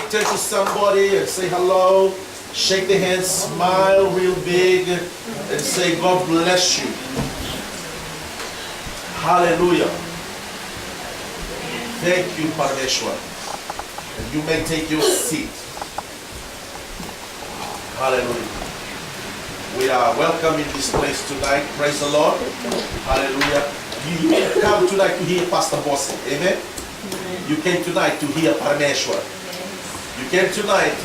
turn to somebody and say hello. Shake the hand, smile real big, and say, God bless you. Hallelujah. Thank you, Parameshwar. And you may take your seat. Hallelujah. We are welcome in this place tonight. Praise the Lord. Hallelujah. You come tonight to hear Pastor Bosse. Amen. You came tonight to hear Parameshwar. You came tonight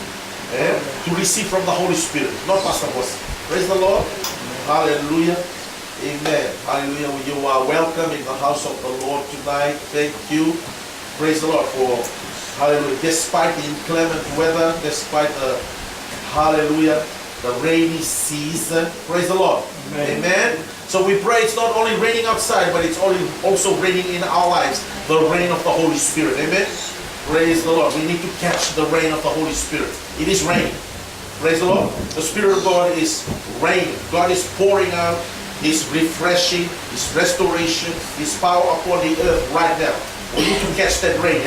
to receive from the Holy Spirit, not Pastor Bosse. Praise the Lord. Hallelujah. Amen. Hallelujah. You are welcome in the house of the Lord tonight. Thank you. Praise the Lord for, hallelujah, despite the inclement weather, despite the, hallelujah, the rainy season. Praise the Lord. Amen. Amen. So we pray it's not only raining outside, but it's also raining in our lives. The rain of the Holy Spirit. Amen. Praise the Lord. We need to catch the rain of the Holy Spirit. It is raining. Praise the Lord. The Spirit of God is raining. God is pouring out His refreshing, His restoration, His power upon the earth right now. We need to catch that rain.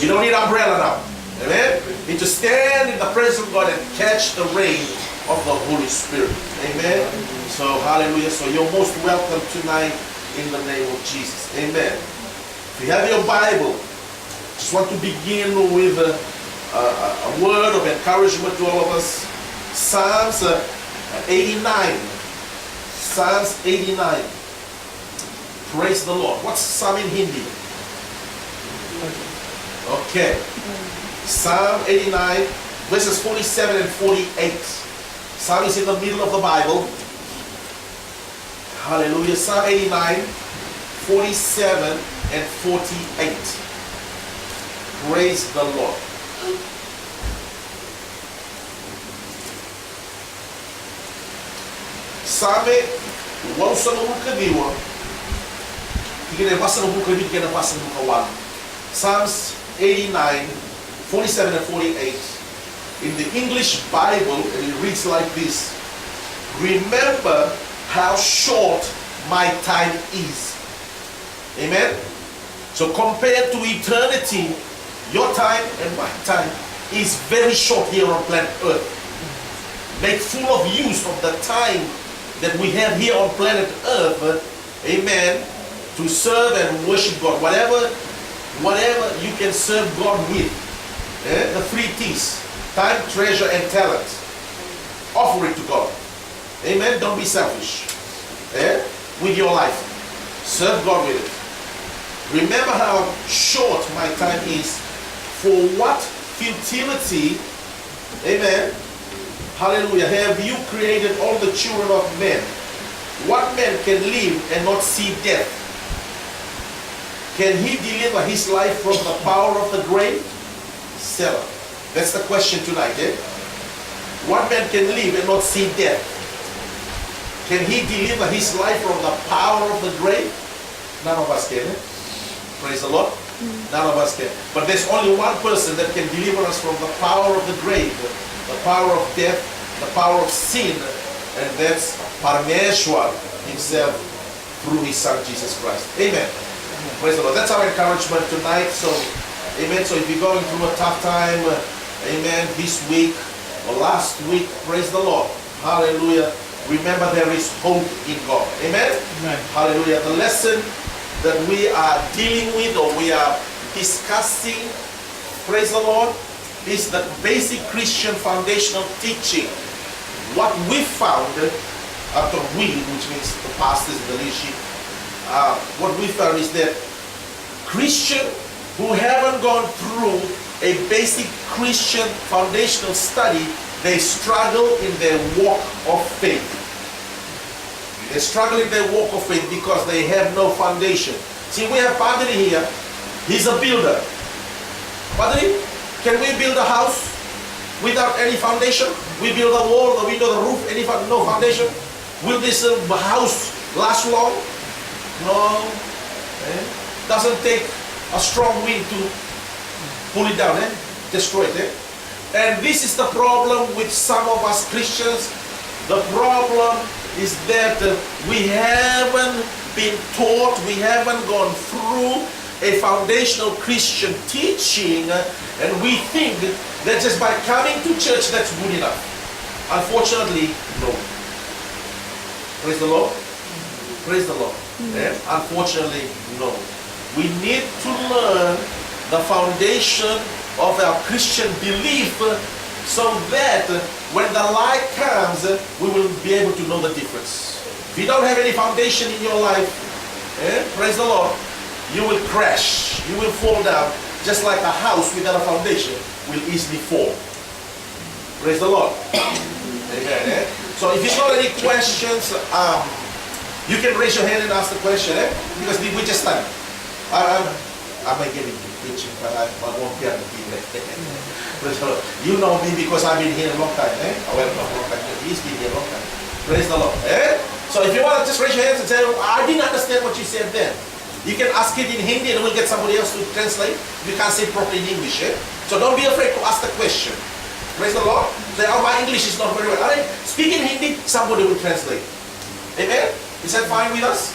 You don't need an umbrella now. Amen. You need to stand in the presence of God and catch the rain of the Holy Spirit. Amen. So hallelujah. So you're most welcome tonight in the name of Jesus. Amen. If you have your Bible, just want to begin with a word of encouragement to all of us. Psalms 89. Psalms 89. Praise the Lord. What's Psalm in Hindi? Okay. Psalm 89, verses 47 and 48. Psalm is in the middle of the Bible. Hallelujah. Psalm 89, 47 and 48. Praise the Lord. Sabe, wausa no bukadiwa. Kikine basa no bukadi, kikine basa no kawan. Psalms 89, 47 and 48. In the English Bible, and it reads like this. Remember how short my time is. Amen? So compared to eternity, your time and my time is very short here on planet Earth. Make full of use of the time that we have here on planet Earth, amen, to serve and worship God. Whatever you can serve God with, the 3 T's, time, treasure, and talent. Offer it to God. Amen. Don't be selfish with your life. Serve God with it. Remember how short my time is. For what futility, amen, hallelujah, have you created all the children of men? What man can live and not see death? Can he deliver his life from the power of the grave? Selah. That's the question tonight. What man can live and not see death? Can he deliver his life from the power of the grave? None of us can. Praise the Lord. None of us can. But there's only one person that can deliver us from the power of the grave, the power of death, the power of sin, and that's Parameshwar himself through his son Jesus Christ. Amen. Praise the Lord. That's our encouragement tonight. So, amen. So if you're going through a tough time, amen, this week or last week, praise the Lord. Hallelujah. Remember there is hope in God. Amen. Amen. Hallelujah. The lesson that we are dealing with or we are discussing, praise the Lord, is the basic Christian foundational teaching. What we found after which means the pastors, the leadership, what we found is that Christians who haven't gone through a basic Christian foundational study, they struggle in their walk of faith. They struggle in their walk of faith because they have no foundation. See, we have Padre here. He's a builder. Padre, can we build a house without any foundation? We build a wall, the window, the roof, no foundation? Will this house last long? No. Doesn't take a strong wind to pull it down, destroy it. And this is the problem with some of us Christians. The problem is that we haven't been taught, we haven't gone through a foundational Christian teaching, and we think that just by coming to church that's good enough. Unfortunately, no. Praise the Lord. Praise the Lord. Unfortunately, no. We need to learn the foundation of our Christian belief so that when the light comes, we will be able to know the difference. If you don't have any foundation in your life, praise the Lord, you will crash, you will fall down, just like a house without a foundation will easily fall. Praise the Lord. Amen. So if you've got any questions, you can raise your hand and ask the question, because we just studied. I might get into preaching, but I won't be able to be there. You know me because I've been here a long time. Well, not a long time. He's been here a long time. Praise the Lord. So if you want to just raise your hands and say, I didn't understand what you said then. You can ask it in Hindi and we'll get somebody else to translate. You can't say it properly in English. So don't be afraid to ask the question. Praise the Lord. Say, oh, my English is not very well. Alright, speak in Hindi, somebody will translate. Amen? Is that fine with us?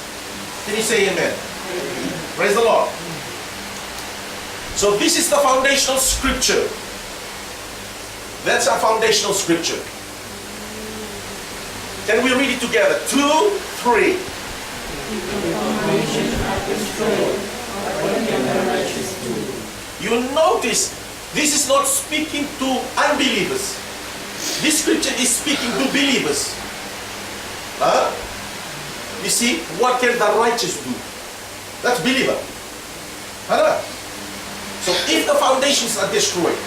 Can you say amen? Praise the Lord. So this is the foundational scripture. That's our foundational scripture. Can we read it together? 2, 3. You notice this is not speaking to unbelievers. This scripture is speaking to believers. You see, what can the righteous do? That's believer. So if the foundations are destroyed,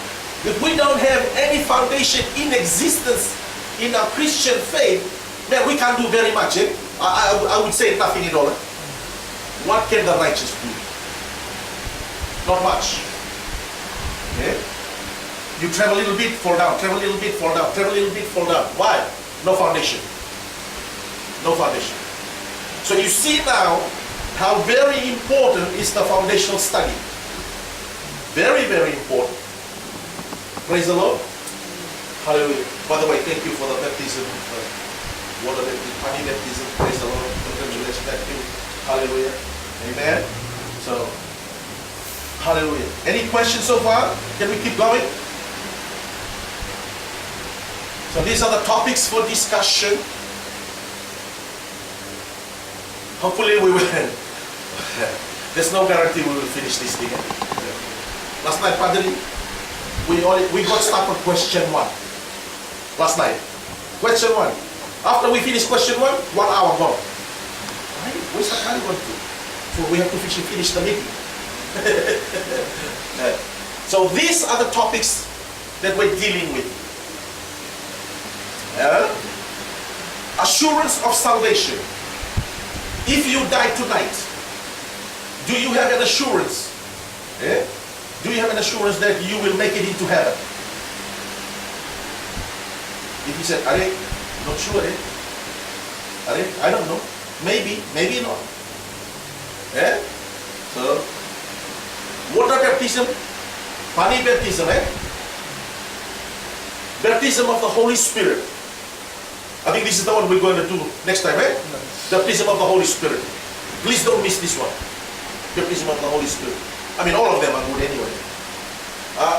if we don't have any foundation in existence in our Christian faith, man, we can't do very much. I would say nothing at all. What can the righteous do? Not much. You travel a little bit, fall down, travel a little bit, fall down, travel a little bit, fall down. Why? No foundation. No foundation. So you see now how very important is the foundational study. Very, very important. Praise the Lord. Hallelujah. By the way, thank you for the baptism, water baptism, honey baptism. Praise the Lord. Congratulations. Thank you. Hallelujah. Amen. So, hallelujah. Any questions so far? Can we keep going? So these are the topics for discussion. Hopefully we will. There's no guarantee we will finish this thing. Last night, Padre, we got stuck on question 1. Last night. Question 1. After we finish question 1 hour gone. Where's the time going to? So we have to finish the meeting. So these are the topics that we're dealing with. Assurance of salvation. If you die tonight, do you have an assurance? Do you have an assurance that you will make it into heaven? If you said, not sure, I don't know. Maybe, maybe not. So, water baptism, pani baptism, baptism of the Holy Spirit. I think this is the one we're going to do next time, Baptism of the Holy Spirit. Please don't miss this one. Baptism of the Holy Spirit. I mean, all of them are good anyway.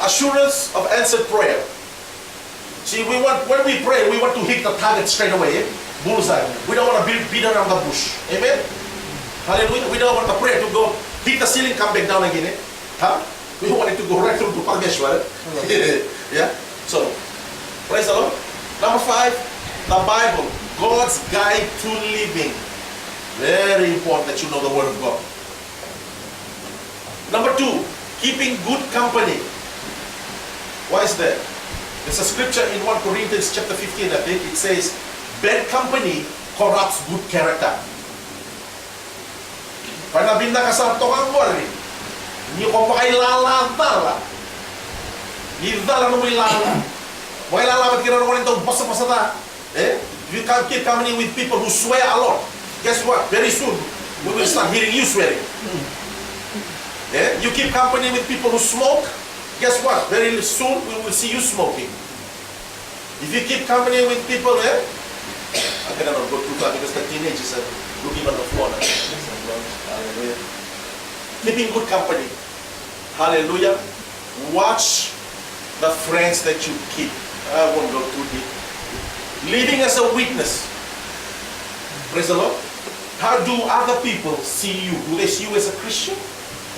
Assurance of answered prayer. See, when we pray, we want to hit the target straight away. Bullseye. We don't want to beat around the bush. Amen? Hallelujah. We don't want the prayer to go hit the ceiling, come back down again. We want it to go right through to Parmeshwar. Yeah? So, praise the Lord. Number 5, the Bible. God's guide to living. Very important that you know the Word of God. Number 2, keeping good company. Why is that? There's a scripture in 1 Corinthians chapter 15, I think. It says, bad company corrupts good character. Pag nabinda ka sa tokang wari, hindi ko pa kayo lalala. Nidala na mo ilala. Mga ilalamat kinanawa nito, basa-basa na. If you can't keep company with people who swear a lot, guess what? Very soon, we will start hearing you swearing. You keep company with people who smoke, guess what? Very soon, we will see you smoking. If you keep company with people, I cannot go too far because the teenagers are looking on the floor. keeping good company. Hallelujah. Watch the friends that you keep. I won't go too deep. Living as a witness. Praise the Lord. How do other people see you? Do they see you as a Christian?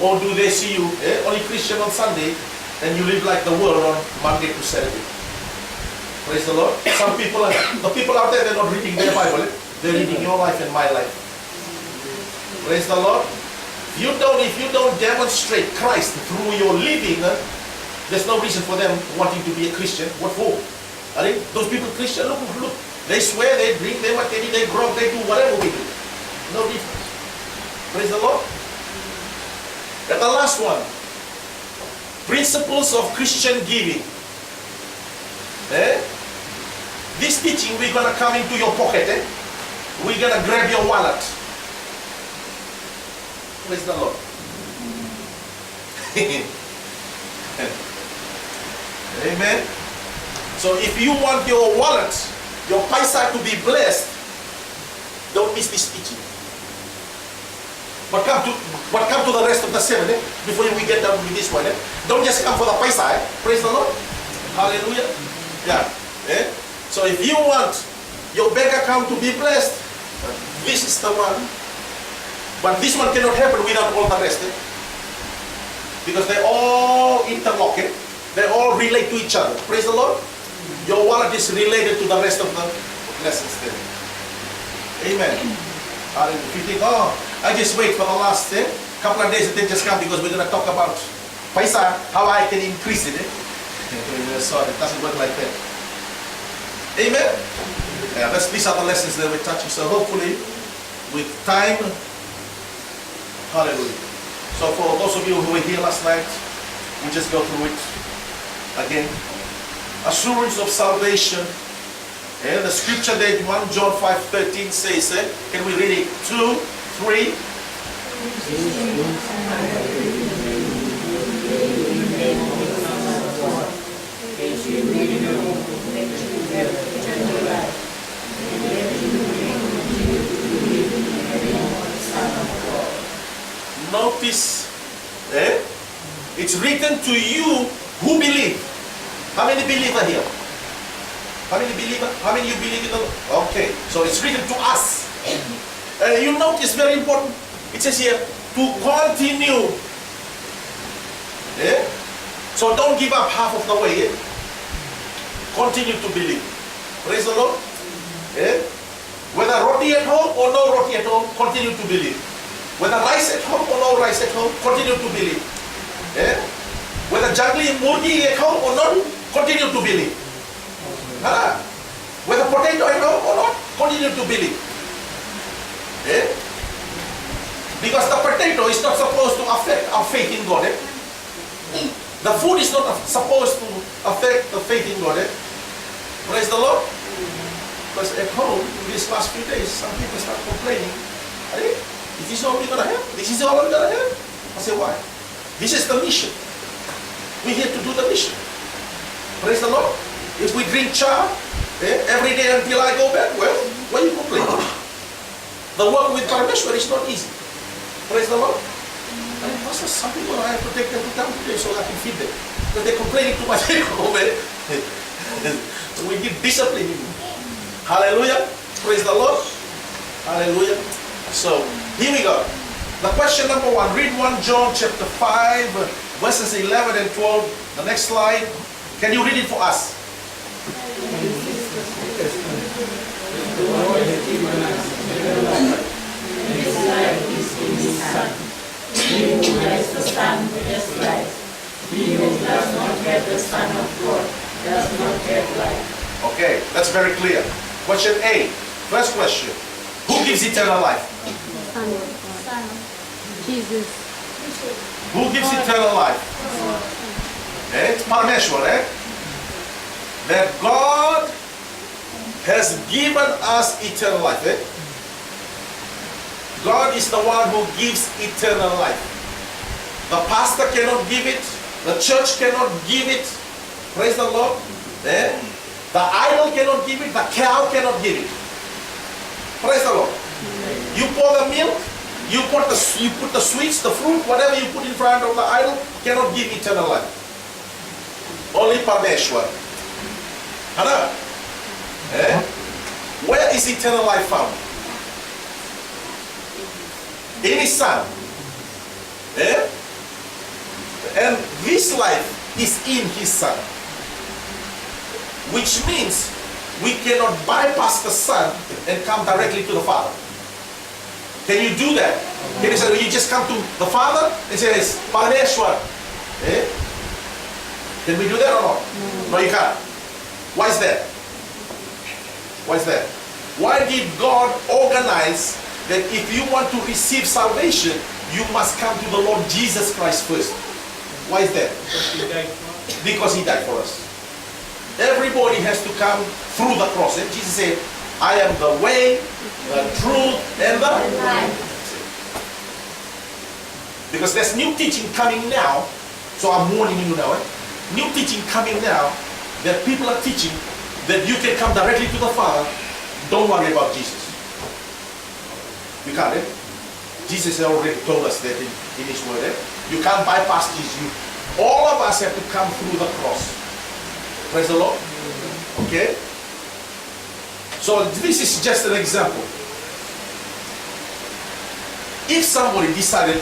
Or do they see you only Christian on Sunday and you live like the world on Monday to Saturday? Praise the Lord. Some people, the people out there, they're not reading their Bible. They're reading your life and my life. Praise the Lord. If you don't demonstrate Christ through your living, there's no reason for them wanting to be a Christian. What for? I think those people Christian, look. They swear, they drink, they martini, they grog, they do whatever we do. No difference. Praise the Lord. And the last one. Principles of Christian giving. This teaching, we're going to come into your pocket. We're going to grab your wallet. Praise the Lord. Amen. So if you want your wallet, your paisa to be blessed, don't miss this teaching. But come to the rest of the 7 before we get done with this one. Don't just come for the paisa. Praise the Lord. Hallelujah. Yeah. So if you want your bank account to be blessed, this is the one. But this one cannot happen without all the rest. Because they all interlock. They all relate to each other. Praise the Lord. Your wallet is related to the rest of the lessons there. Amen. If you think, oh, I just wait for the last couple of days and then just come because we're going to talk about paisa, how I can increase it. Sorry, it doesn't work like that. Amen. Yeah, these are the lessons that we're touching. So hopefully, with time, hallelujah. So for those of you who were here last night, we just go through it again. Assurance of salvation. And the scripture that 1 John 5:13 says, can we read it? 2, 3. Notice, it's written to you who believe. How many believer here? How many believer? How many you believe in the Lord? Okay, so it's written to us. You notice very important. It says here to continue. So don't give up half of the way. Continue to believe. Praise the Lord. Whether roti at home or no roti at home, continue to believe. Whether rice at home or no rice at home, continue to believe. Whether juggling murgi at home or not, continue to believe. Whether potato at home or not, continue to believe. Because the potato is not supposed to affect our faith in God. The food is not supposed to affect the faith in God. Praise the Lord. Because at home, these last few days, some people start complaining. Is this all we're going to have? This is all I'm going to have? I say, why? This is the mission. We're here to do the mission. Praise the Lord. If we drink cha every day until I go back, well, why are you complaining? The work with Parameshwar is not easy. Praise the Lord. And Pastor, some people I have to take them to town today so I can feed them. Because they're complaining too much at home. We need discipline. Hallelujah. Praise the Lord. Hallelujah. So, here we go. The question number 1. Read 1 John chapter 5, verses 11 and 12. The next slide. Can you read it for us? He who has the Son has life. He who does not have the Son of God does not have life. Okay, that's very clear. Question A. First question. Who gives eternal life? Son. Jesus. Who gives eternal life? It's Parameshwar, That God has given us eternal life. God is the one who gives eternal life. The pastor cannot give it. The church cannot give it. Praise the Lord. The idol cannot give it. The cow cannot give it. Praise the Lord. You pour the milk, You put the sweets, the fruit, whatever you put in front of the idol cannot give eternal life. Only Parmeshwar. Hana? Eh? Where is eternal life found? In His Son. Eh? And this life is in His Son. Which means we cannot bypass the Son and come directly to the Father. Can you do that? Can you say, you just come to the Father and say, Parameshwar? Eh? Can we do that or not? No, you can't. Why is that? Why is that? Why did God organize that if you want to receive salvation, you must come to the Lord Jesus Christ first? Why is that? Because He died for us. Everybody has to come through the cross. And Jesus said, I am the way, the truth, and the life. Because there's new teaching coming now. So I'm warning you now. New teaching coming now that people are teaching that you can come directly to the Father. Don't worry about Jesus. You can't. Jesus has already told us that in His word. You can't bypass Jesus. All of us have to come through the cross. Praise the Lord. Okay? So this is just an example. If somebody decided,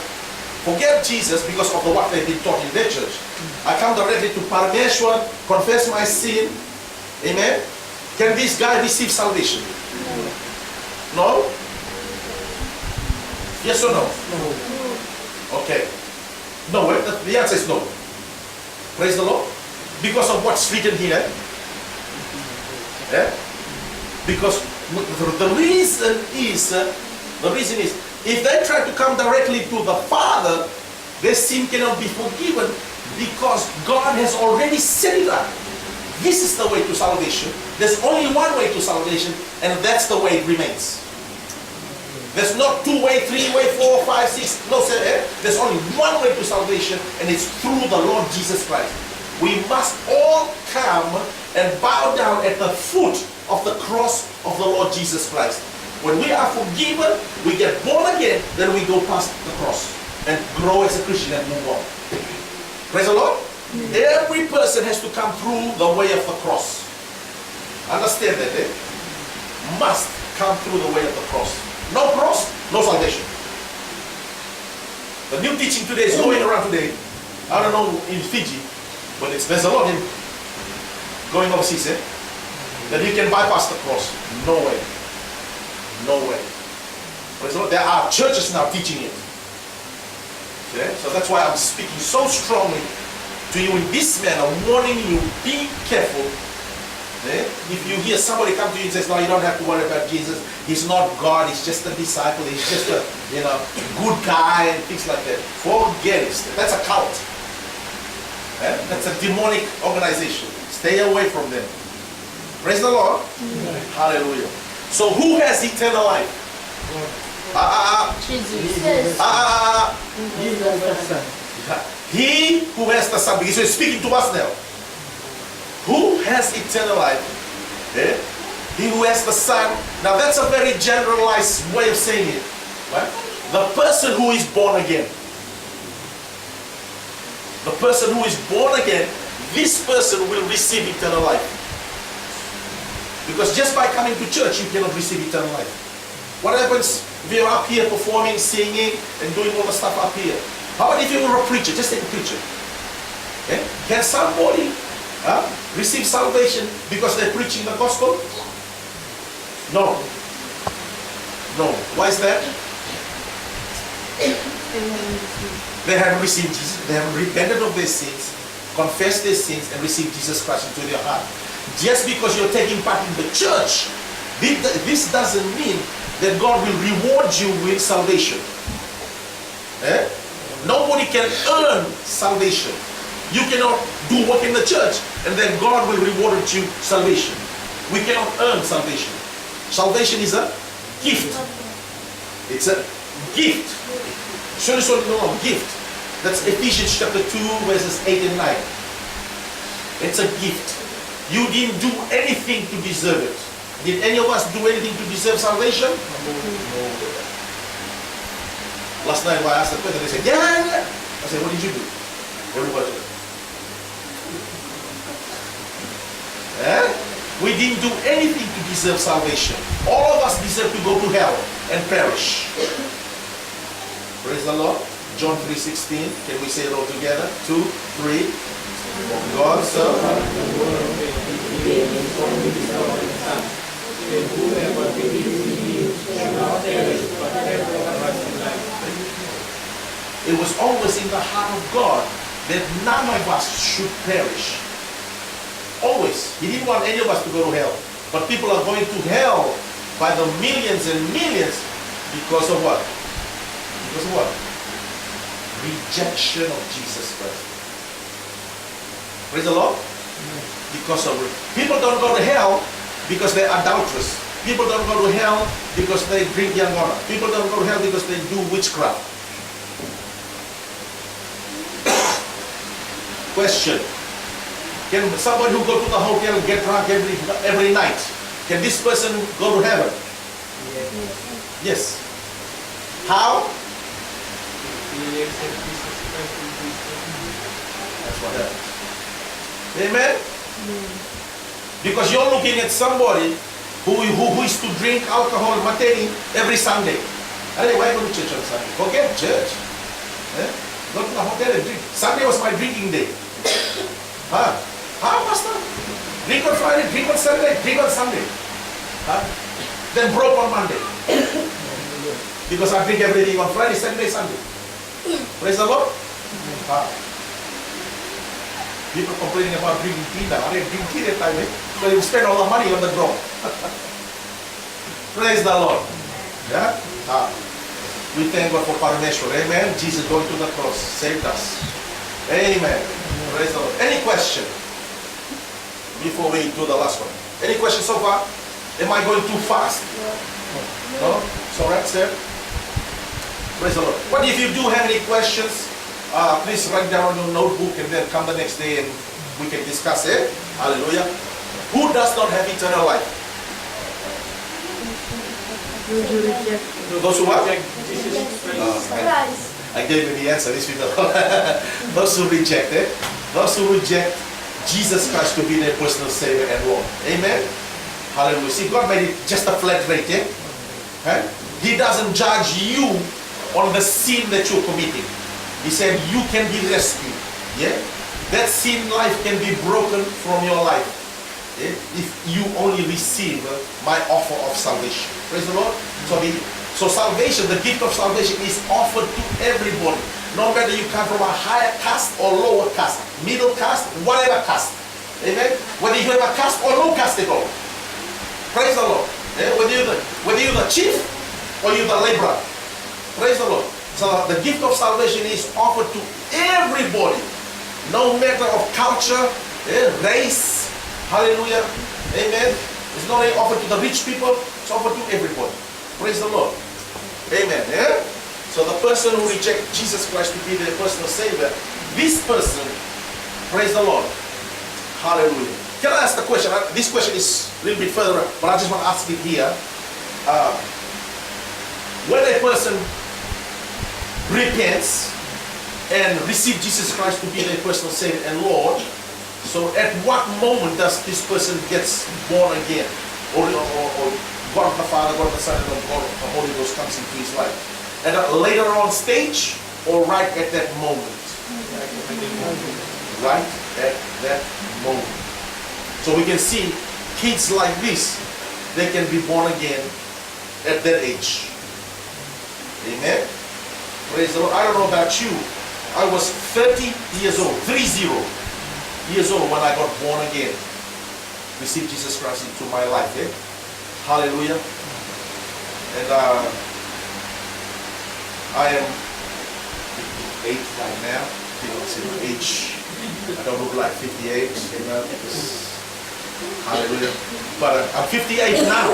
forget Jesus because of what they've been taught in their church, I come directly to Parameshwar, confess my sin, amen? Can this guy receive salvation? No? Yes or no? No. Okay. No, the answer is no. Praise the Lord. Because of what's written here. Yeah? Because the reason is, if they try to come directly to the Father, their sin cannot be forgiven because God has already set it up. This is the way to salvation. There's only one way to salvation, and that's the way it remains. There's not 2 way, 3 way, 4, 5, 6. No, sir. There's only one way to salvation, and it's through the Lord Jesus Christ. We must all come and bow down at the foot of the cross of the Lord Jesus Christ. When we are forgiven, we get born again, then we go past the cross and grow as a Christian and move on. Praise the Lord. Every person has to come through the way of the cross. Understand that, must come through the way of the cross. No cross, no salvation. The new teaching today is going around today. I don't know in Fiji, but there's a lot in going overseas, that you can bypass the cross. No way. No way. Praise the Lord. There are churches now teaching it. Okay? So that's why I'm speaking so strongly to you in this manner, warning you, be careful. Okay? If you hear somebody come to you and says, no, you don't have to worry about Jesus. He's not God. He's just a disciple. He's just a good guy and things like that. Forget it. That's a cult. Okay? That's a demonic organization. Stay away from them. Praise the Lord. Hallelujah. So who has eternal life? Jesus. He who has the Son. Because he's speaking to us now. Who has eternal life? He who has the Son. Now that's a very generalized way of saying it. Right? The person who is born again. The person who is born again, this person will receive eternal life. Because just by coming to church, you cannot receive eternal life. What happens if you're up here performing, singing, and doing all the stuff up here? How about if you were a preacher? Just take a preacher. Okay? Can somebody receive salvation because they're preaching the gospel? No. No. Why is that? They haven't received Jesus. They haven't repented of their sins, confessed their sins, and received Jesus Christ into their heart. Just because you're taking part in the church, this doesn't mean that God will reward you with salvation. Nobody can earn salvation. You cannot do work in the church and then God will reward you salvation. We cannot earn salvation. Salvation is a gift. It's a gift. Gift. That's Ephesians chapter 2 verses 8 and 9. It's a gift. You didn't do anything to deserve it. Did any of us do anything to deserve salvation? No. Last night when I asked the question, they said, yeah. I said, what did you do? Everybody said, eh? We didn't do anything to deserve salvation. All of us deserve to go to hell and perish. Praise the Lord. John 3:16. Can we say it all together? 2, 3. For God so loved the world that he gave his only begotten Son, that whoever believes in him shall not perish but have everlasting life. It was always in the heart of God that none of us should perish. Always. He didn't want any of us to go to hell. But people are going to hell by the millions and millions because of what? Because of what? Rejection of Jesus Christ. Praise the Lord. Because of it. People don't go to hell because they're adulterous. People don't go to hell because they drink yangona. People don't go to hell because they do witchcraft. Question. Can somebody who go to the hotel and get drunk every night, can this person go to heaven? Yes. How? That's what happens. Amen? Because you're looking at somebody who is to drink alcohol, martini, every Sunday. Hey, why go to church on Sunday? Forget church. Eh? Go to the hotel and drink. Sunday was my drinking day. Huh? Pastor? Drink on Friday, drink on Saturday, drink on Sunday. Huh? Then broke on Monday. Because I drink everything on Friday, Saturday, Sunday. Praise the Lord. Huh? People complaining about drinking tea now. I didn't drink tea that time, so you spend all the money on the draw. Praise the Lord. Yeah? We thank God for Parameshwar. Amen. Jesus going to the cross saved us. Amen. Praise the Lord. Any question before we do the last one? Any question so far? Am I going too fast? No? It's all right, sir? Praise the Lord. But if you do have any questions, please write down on your notebook and then come the next day and we can discuss it. Hallelujah. Who does not have eternal life? Those who what? I gave you the answer. These people. Those who reject it. Those who reject Jesus Christ to be their personal Savior and Lord. Amen. Hallelujah. See, God made it just a flat rate. Eh? Huh? He doesn't judge you on the sin that you're committing. He said you can be rescued. Yeah? That sin life can be broken from your life. Yeah? If you only receive my offer of salvation. Praise the Lord. So salvation, the gift of salvation is offered to everybody. No matter you come from a higher caste or lower caste, middle caste, whatever caste. Amen? Whether you have a caste or no caste at all. Praise the Lord. Yeah? Whether you're the chief or you're the laborer. Praise the Lord. So the gift of salvation is offered to everybody, no matter of culture, race. Hallelujah. Amen. It's not only offered to the rich people, it's offered to everybody. Praise the Lord. Amen. Yeah? So the person who rejects Jesus Christ to be their personal Savior, this person, praise the Lord. Hallelujah. Can I ask the question? This question is a little bit further, but I just want to ask it here. When a person repents and receives Jesus Christ to be their personal Savior and Lord, so at what moment does this person gets born again? Or God the Father, God the Son, and God the Holy Ghost comes into his life? At a later on stage or right at that moment? Right at that moment. So we can see kids like this, they can be born again at that age. Amen. Praise the Lord. I don't know about you. I was 30 years old, 30 years old when I got born again. Received Jesus Christ into my life. Eh? Hallelujah. And I am 58 right now. You know, it's my age. I don't look like 58. You know, because, hallelujah. But I'm 58 now.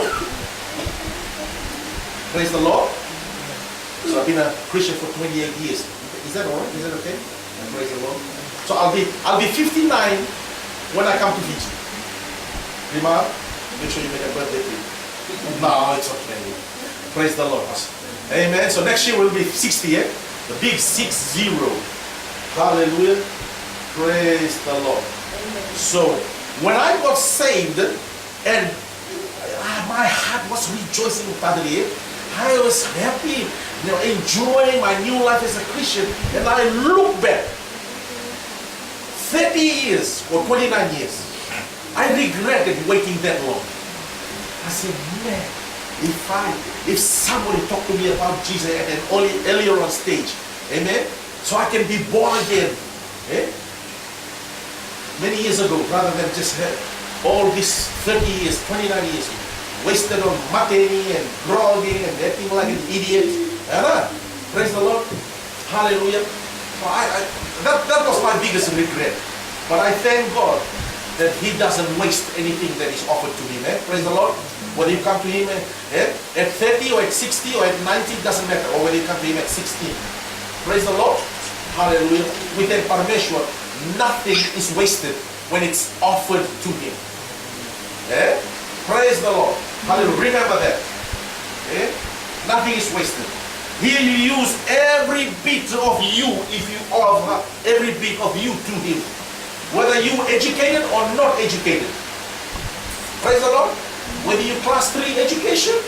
Praise the Lord. So I've been a Christian for 28 years. Is that all right? Is that okay? Praise the Lord. So I'll be 59 when I come to Fiji. Rima, make sure you make a birthday for you. No, it's okay. Praise the Lord. Amen. So next year will be 60, eh? The big 60. Hallelujah. Praise the Lord. So when I got saved and my heart was rejoicing, Padre, I was happy, enjoying my new life as a Christian, and I look back 30 years or 29 years. I regretted waiting that long. I said, man, if somebody talked to me about Jesus at an earlier on stage, amen, so I can be born again, eh? Many years ago, rather than just all these 30 years, 29 years, wasted on martini and groggy and acting like an idiot. Praise the Lord. Hallelujah. So that was my biggest regret. But I thank God that He doesn't waste anything that is offered to Him. Praise the Lord. Whether you come to Him at 30 or at 60 or at 90, doesn't matter. Or whether you come to Him at 16. Praise the Lord. Hallelujah. We thank Parameshwar. Nothing is wasted when it's offered to Him. Praise the Lord. Hallelujah. Remember that. Nothing is wasted. He'll use every bit of you if you offer every bit of you to Him. Whether you educated or not educated. Praise the Lord. Whether you class 3 education,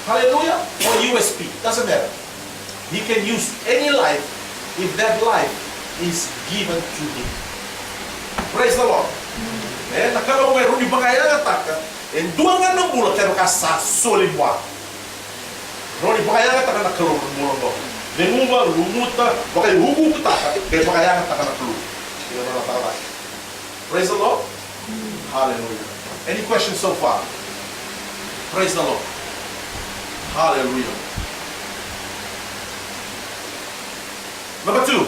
hallelujah, or USP, doesn't matter. He can use any life if that life is given to Him. Praise the Lord. Nakala mayroon di bangaya nataka, en dua nga ng bulat kaya makasa solimwa. Roni bangaya nataka nakalo ng bulat mo. Nenguba lumuta, bakay hugu kitaka, kaya bangaya nataka nakalo. Praise the Lord. Hallelujah. Any questions so far? Praise the Lord. Hallelujah. Number 2,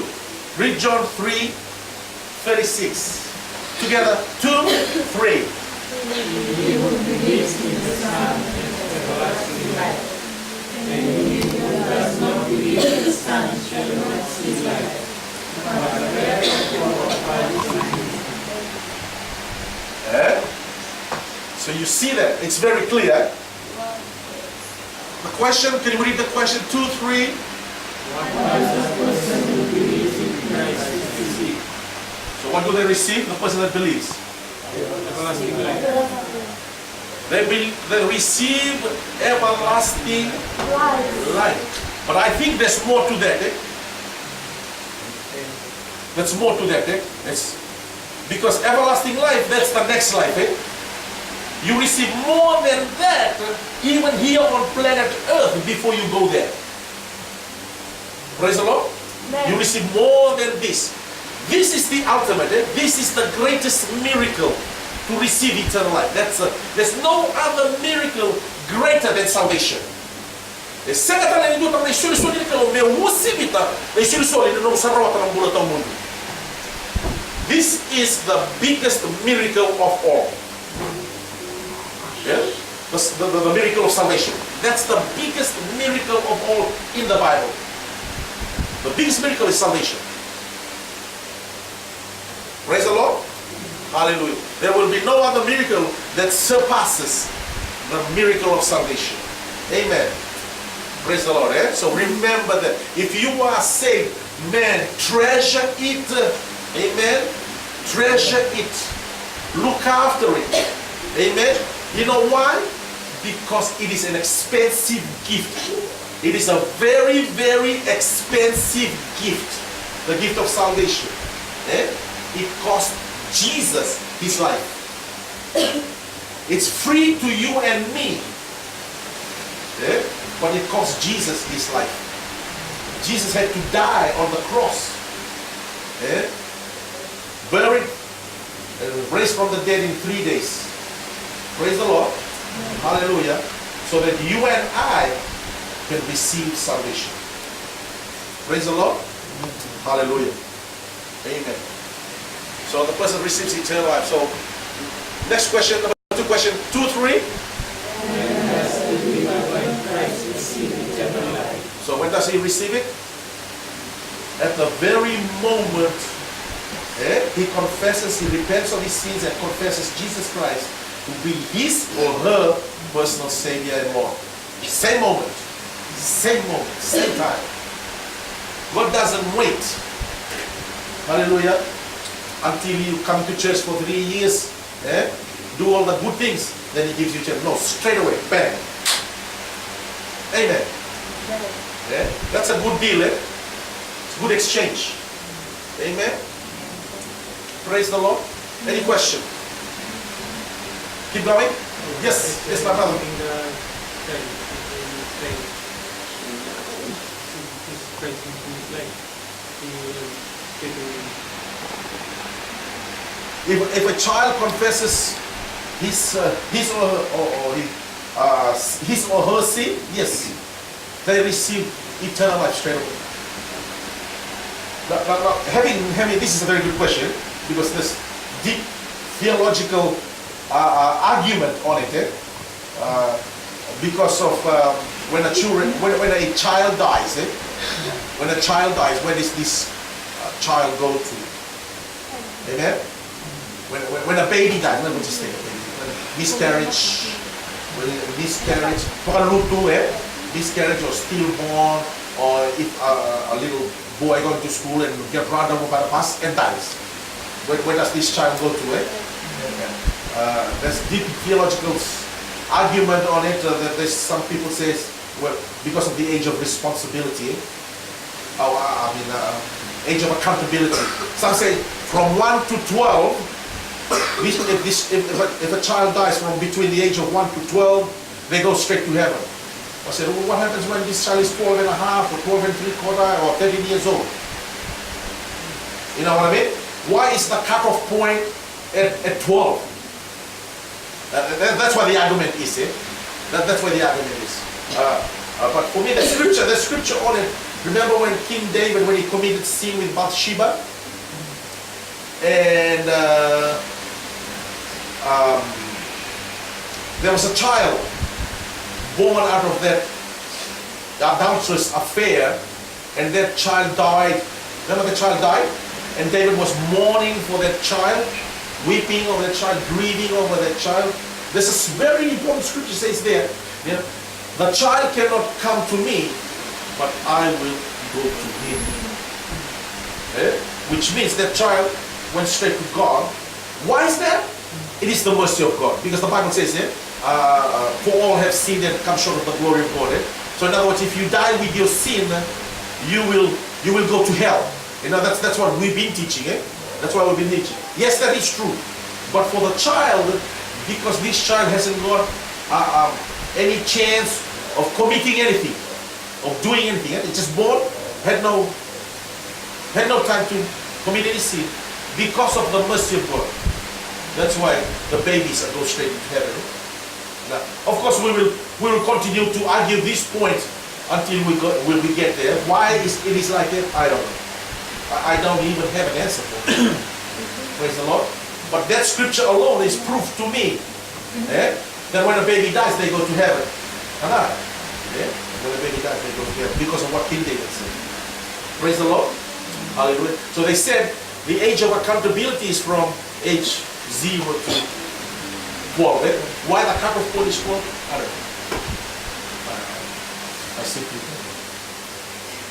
read John 3:36. Together, 2, 3. He who believes in the Son has everlasting life, and he who does not believe in the Son shall not see life, but the wrath of God abides on him. So you see that, it's very clear. The question, can you read the question 2, 3? So what do they receive? The person that believes. They receive everlasting life. But I think there's more to that. There's more to that. Because everlasting life, that's the next life. You receive more than that even here on planet Earth before you go there. Praise the Lord. You receive more than this. This is the ultimate. This is the greatest miracle to receive eternal life. There's no other miracle greater than salvation. This is the biggest miracle of all. Yeah? The miracle of salvation. That's the biggest miracle of all in the Bible. The biggest miracle is salvation. Praise the Lord. Hallelujah. There will be no other miracle that surpasses the miracle of salvation. Amen. Praise the Lord. So remember that if you are saved, man, treasure it. Amen. Treasure it. Look after it. Amen. You know why? Because it is an expensive gift. It is a very, very expensive gift. The gift of salvation. It cost Jesus His life. It's free to you and me. But it cost Jesus His life. Jesus had to die on the cross. Buried and raised from the dead in 3 days. Praise the Lord. Hallelujah. So that you and I can receive salvation. Praise the Lord. Hallelujah. Amen. So the person receives eternal life. So next question, number 2 question, 2, 3. So when does he receive it? At the very moment he confesses, he repents of his sins and confesses Jesus Christ to be his or her personal Savior and Lord. Same moment. Same moment, same time. God doesn't wait. Hallelujah. Until you come to church for 3 years, do all the good things, then He gives you chance. No, straight away, bang. Amen. Yeah? That's a good deal, It's a good exchange. Amen. Praise the Lord. Any question? Keep going. Yes, yes, my brother. If a child confesses his or her sin, yes, they receive eternal life straight away. Now, having this is a very good question because there's deep theological argument on it. Because of when a child dies, when a child dies, where does this child go to? Amen. When a baby dies, let me just take a baby. Miscarriage, miscarriage or stillborn, or if a little boy going to school and get run over by the bus and dies. Where does this child go to? There's deep theological argument on it. That there's some people say, well, because of the age of responsibility, age of accountability. Some say from 1 to 12. If a child dies from between the age of 1 to 12, they go straight to heaven. I said, well, what happens when this child is 12 and a half or 12 and 3/4 or 13 years old? You know what I mean? Why is the cutoff point at 12? That's why the argument is. That's why the argument is. But for me, the scripture on it. Remember when King David, when he committed sin with Bathsheba, and there was a child born out of that adulterous affair, and that child died. Remember, the child died, and David was mourning for that child, weeping over that child, grieving over that child. There's a very important scripture says there, the child cannot come to me, but I will go to him. Which means that child went straight to God. Why is that? It is the mercy of God, because the Bible says for all have sinned and come short of the glory of God. So in other words, if you die with your sin, you will go to hell. That's what we've been teaching. That's what we've been teaching. Yes, that is true. But for the child, because this child hasn't got any chance of committing anything, of doing anything, it's just born, had no time to commit any sin, because of the mercy of God. That's why the babies go straight to heaven. Now, of course, we will continue to argue this point until we get there. Why it is like that, I don't know. I don't even have an answer for it. Praise the Lord. But that scripture alone is proof to me that when a baby dies, they go to heaven. When a baby dies, they go to heaven because of what King David said. Praise the Lord. Hallelujah. So they said the age of accountability is from age 0 to 12. Why the cutoff point is 12? I don't know. I simply don't know.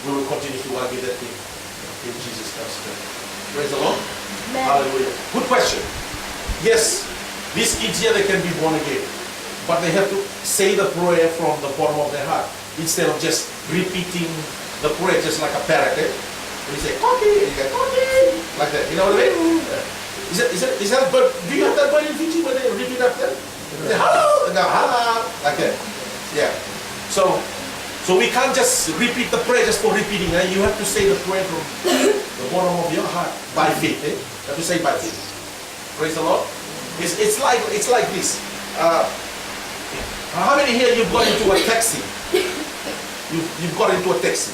We will continue to argue that thing in Jesus Christ. Praise the Lord. Amen. Hallelujah. Good question. Yes, these kids here, they can be born again. But they have to say the prayer from the bottom of their heart instead of just repeating the prayer just like a parrot. You say, "Cocky," and you go, "Cocky," like that. You know what I mean? Is that bird? Do you have that bird in Fiji where they repeat after? They say, "Hello," and now "Hello," like that. Yeah. So we can't just repeat the prayer just for repeating. You have to say the prayer from the bottom of your heart by faith. You have to say by faith. Praise the Lord. It's like this. How many here you've got into a taxi? You've got into a taxi.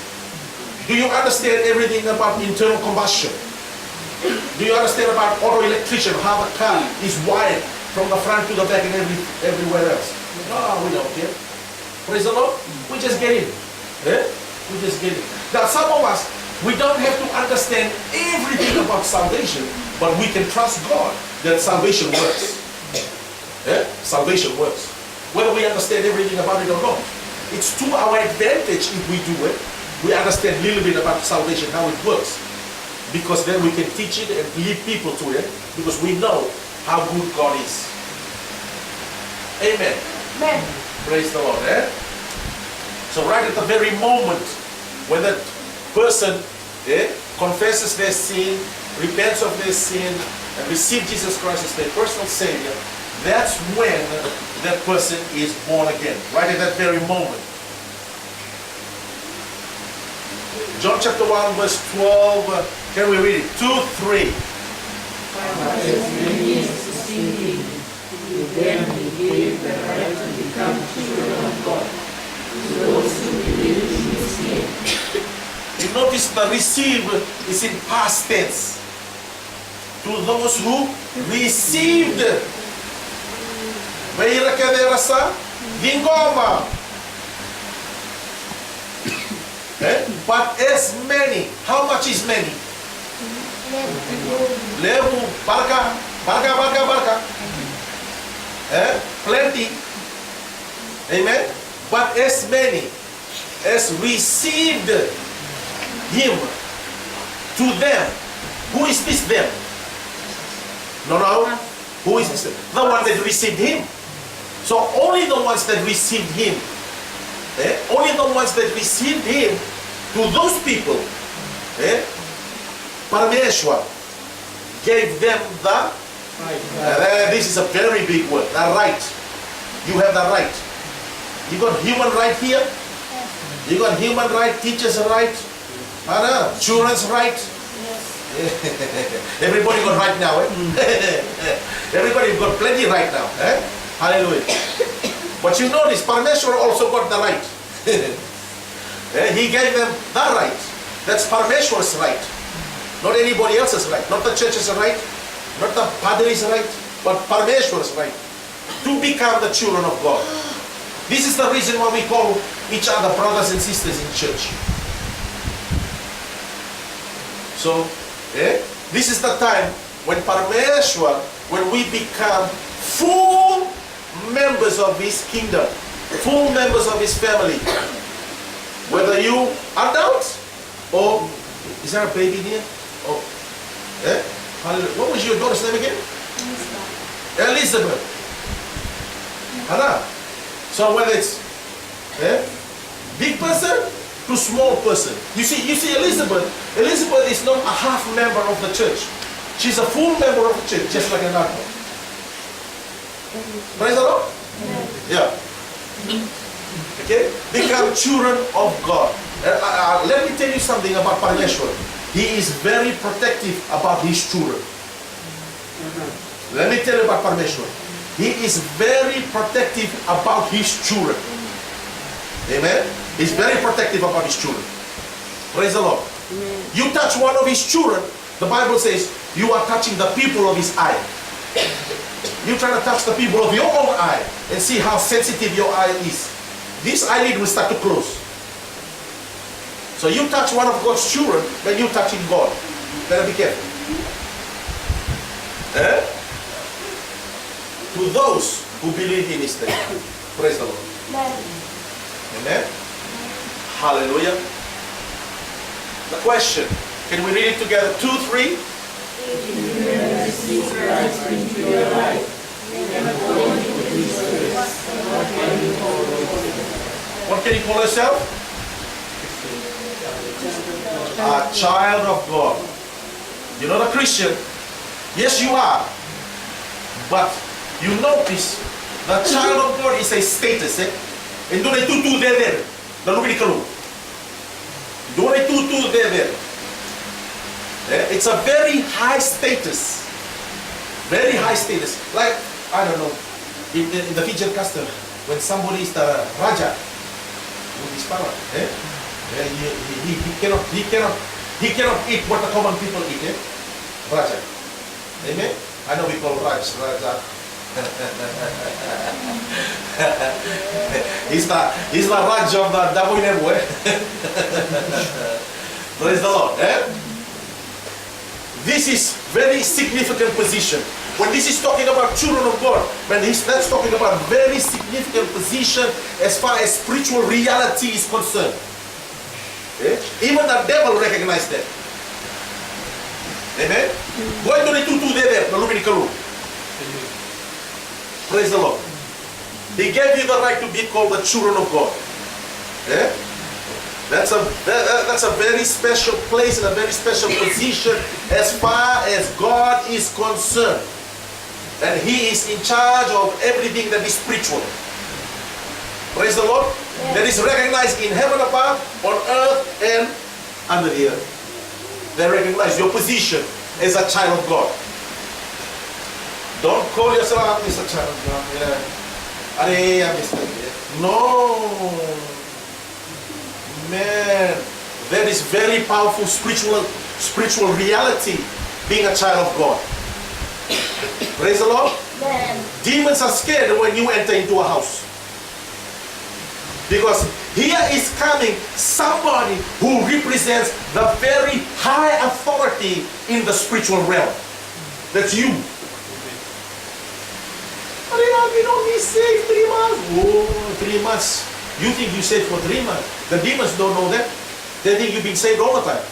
Do you understand everything about internal combustion? Do you understand about auto electrician, how the car is wired from the front to the back and everywhere else? No, we don't care. Praise the Lord. We just get in. We just get in. Now some of us, we don't have to understand everything about salvation, but we can trust God that salvation works. Salvation works. Whether we understand everything about it or not. it's to our advantage if we do it. We understand a little bit about salvation, how it works. Because then we can teach it and lead people to it, because we know how good God is. Amen. Amen. Praise the Lord. So right at the very moment when that person confesses their sin, repents of their sin, and receives Jesus Christ as their personal Savior, that's when that person is born again. Right at that very moment. John chapter 1 verse 12. Can we read it? 2, 3. But as many as received him, to them he gave the right to become children of God, to those who believe in his name. You notice the receive is in past tense. To those who received. Meira que derasa vingoma. But as many. How much is many? Levu, barca. Plenty. Amen. But as many as received him, to them. Who is this them? No. Who is this? The one that received him. So only the ones that received him. Only the ones that received him, to those people, Parameshwar gave them the, this is a very big word, the right. You have the right. You got human right here. You got human right, teachers' right, children's right. Everybody got right now. Everybody got plenty right now. Hallelujah. But you notice, Parameshwar also got the right. He gave them the right. That's Parameshwar's right. Not anybody else's right. Not the church's right. Not the padri's right. But Parameshwar's right. To become the children of God. This is the reason why we call each other brothers and sisters in church. So, this is the time when Parameshwar, when we become full members of his kingdom, full members of his family. Whether you adult or, is there a baby here? Oh, what was your daughter's name again? Elizabeth. Hannah. So whether it's big person to small person. You see Elizabeth is not a half member of the church. She's a full member of the church, just like an adult. Praise the Lord? Yeah. Okay? Become children of God. Let me tell you something about Parameshwar. He is very protective about his children. Let me tell you about Parameshwar. He is very protective about his children. Amen? He's very protective about his children. Praise the Lord. You touch one of his children, the Bible says, you are touching the people of his eye. You try to touch the people of your own eye and see how sensitive your eye is. This eyelid will start to close. So you touch one of God's children, then you're touching God. Better be careful. To those who believe in his name. Praise the Lord. Amen. Hallelujah. The question, can we read it together? 2, 3. Receive Christ into your life, and according to his grace, what can you call yourself? What can you call yourself? A child of God. You're not a Christian. Yes, you are. But you notice the child of God is a status. And don't tutu there. Lalu kalu. Don't tutu there. It's a very high status. Very high status. Like, I don't know, in the Fijian custom, when somebody is the Raja with his power, he cannot eat what the common people eat. Raja. Amen? I know we call Raja. he's the Raja of the Daboy Nebu. Praise the Lord. This is very significant position. When this is talking about children of God, that's talking about very significant position as far as spiritual reality is concerned. Okay? Even the devil recognized that. Amen? Going to the tutu there, praise the Lord. He gave you the right to be called the children of God. Yeah? That's a very special place and a very special position as far as God is concerned. And He is in charge of everything that is spiritual. Praise the Lord. Yeah. That is recognized in heaven above, on earth, and under the earth. They recognize your position as a child of God. Don't call yourself, I'm just a child of God. Yeah. I'm just no. Man, that is very powerful spiritual reality, being a child of God. Praise the Lord. Amen. Demons are scared when you enter into a house. Because here is coming somebody who represents the very high authority in the spiritual realm. That's you. We don't be saved 3 months. Oh, 3 months. You think you saved for 3 months. The demons don't know that. They think you've been saved all the time.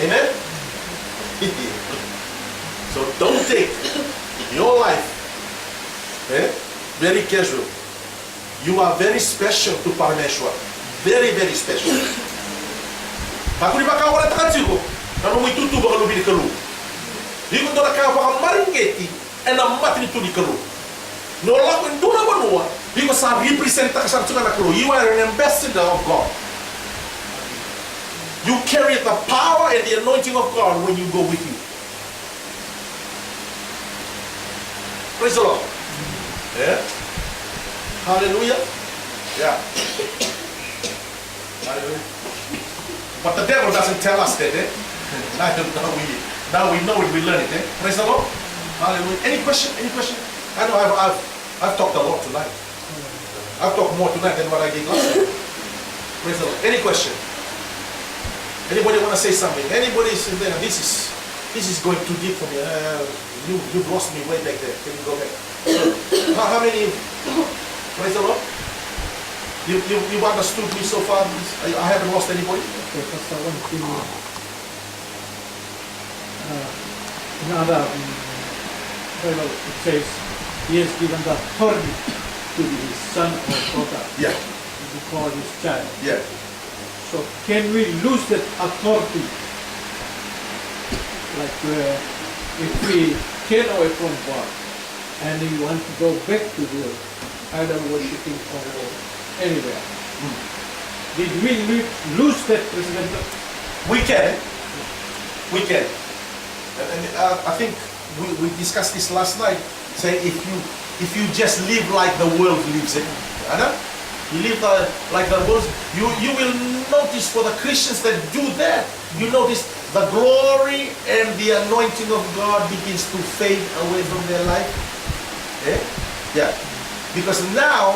Amen? So don't take your life very casual. You are very special to Parameshwar. Very, very special. Aku di baka wala takatiko. Nanu mo itutu baka lubi di kalu. Di ko dora ka baka maringeti and a matri to di kalu. No la ko nduna banua. Di ko sa represent ka sa tuna kalu. You are an ambassador of God. You carry the power and the anointing of God when you go with you. Praise the Lord. Yeah. Hallelujah. Yeah. Hallelujah. But the devil doesn't tell us that, eh? Now we know it, we learn it, eh? Praise the Lord. Hallelujah. Any question? Any question? I know I've talked a lot tonight. I've talked more tonight than what I did last time. Praise the Lord. Any question? Anybody want to say something? Anybody say there? This is going too deep for me. You've lost me way back there. Can you go back? So, how many? Praise the Lord. You've understood me so far. I haven't lost anybody. Okay, Pastor, one thing. In other Bible, it says He has given the authority to His son or daughter. Yeah. To be called His child. Yeah. So can we lose that authority? Like if we turn away from God and we want to go back to the idol worshipping or anywhere, did we lose that President? We can. We can. And I think we discussed this last night. Saying if you just live like the world lives, you live like the world. You will notice for the Christians that do that, you notice the glory and the anointing of God begins to fade away from their life. Yeah. Because now